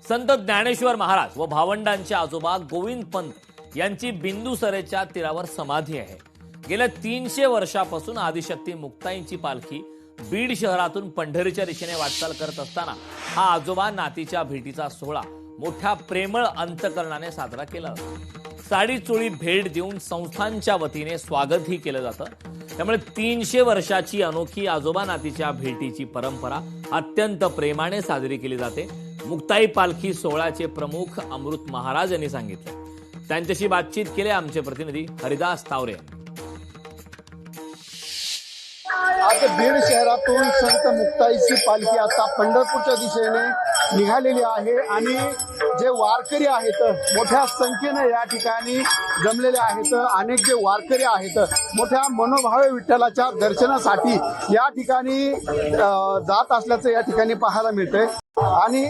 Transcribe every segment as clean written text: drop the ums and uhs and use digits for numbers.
संत ज्ञानेश्वर महाराज व भावंडांचे आजोबा गोविंद पंत यांची बिंदुसरेच्या तीरावर समाधी आहे। गेल्या 300 वर्षापासून आदिशक्ती मुक्ताईंची पालखी बीड शहरातून पंढरीच्या दिशेने वाटचाल करत असताना हा आजोबा नातीच्या भेटीचा सोहळा मोठ्या प्रेमळ अंतकरणाने साजरा केला जातो। साडी चोळी भेट देऊन संस्थांच्या वतीने स्वागतही केलं जातं। त्यामुळे 300 वर्षाची अनोखी आजोबा नातीच्या भेटीची परंपरा अत्यंत प्रेमाने साजरी केली जाते। मुक्ताई पालखी सोहळ्याचे प्रमुख अमृत महाराज यांनी सांगितले। त्यांच्याशी बातचीत केली आमचे प्रतिनिधी हरिदास तावरे। आज बीड शहरातून संत मुक्ताईची पालखी आता पंढरपूरच्या दिशेने निघालेली आहे आणि जे वारकरी आहेत मोठ्या संख्येने या ठिकाणी जमलेले आहेत। अनेक जे वारकरी आहेत मोठ्या मनोभावे विठ्ठलाच्या दर्शनासाठी या ठिकाणी जात असल्याचं या ठिकाणी पाहायला मिळतंय। आणि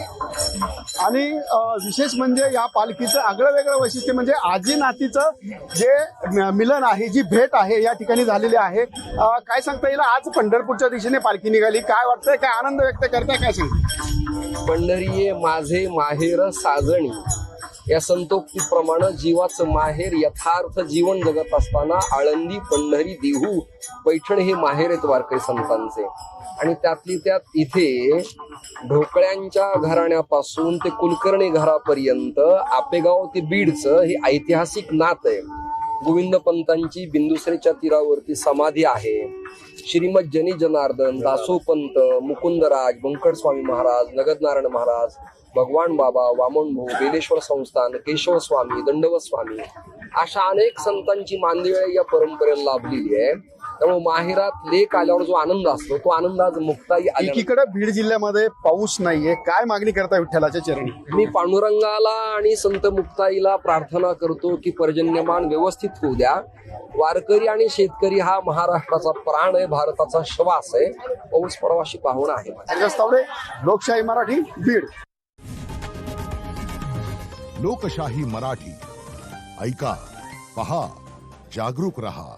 विशेष म्हणजे या पालखीचं आगळं वेगळं वैशिष्ट्य म्हणजे आजी नातीचं जे मिलन आहे, जी भेट आहे या ठिकाणी झालेली आहे। काय सांगता येईल, आज पंढरपूरच्या दिशेने पालखी निघाली, काय वाटतंय, काय आनंद व्यक्त करताय, काय सांगता? पंढरीये माझे माहेर साजणी या संतोक्तीप्रमाणे जीवाचं माहेर यथार्थ जीवन जगत असताना आळंदी पंढरी देहू पैठण हे माहेर आहेत वारकरी संतांचे। आणि त्यातली त्यात इथे ढोकळ्यांच्या घराण्यापासून ते कुलकर्णी घरापर्यंत आपेगाव ते बीडचं हे ऐतिहासिक नात आहे। गोविंद पंतांची बिंदुसरेच्या तीरावरती समाधी आहे। श्रीमद जनी जनार्दन, दासोपंत, मुकुंदराज, व्यंकटस्वामी महाराज, नगदनारायण महाराज, भगवान बाबा, वामन भाऊ, बेलेश्वर संस्थान, केशव स्वामी, दंडवत स्वामी अशा अनेक संतांची मानदेय या परंपरेला लाभलेली आहे। त्यामुळे माहेरात लेक आल्यावर जो आनंद असतो तो आनंद आज मुक्ताई एकीकडे बीड जिल्ह्यामध्ये पाऊस नाहीये, काय मागणी करता विठ्ठलाच्या चरणी? मी पांडुरंगाला आणि संत मुक्ताईला प्रार्थना करतो की पर्जन्यमान व्यवस्थित होऊ द्या। वारकरी आणि शेतकरी हा महाराष्ट्राचा प्राण आहे, भारताचा श्वास आहे। पाऊस परवाशी पाहुणा आहे। हरिदास तावरे, लोकशाही मराठी, बीड। लोकशाही मराठी, ऐका, पहा, जागरूक रहा।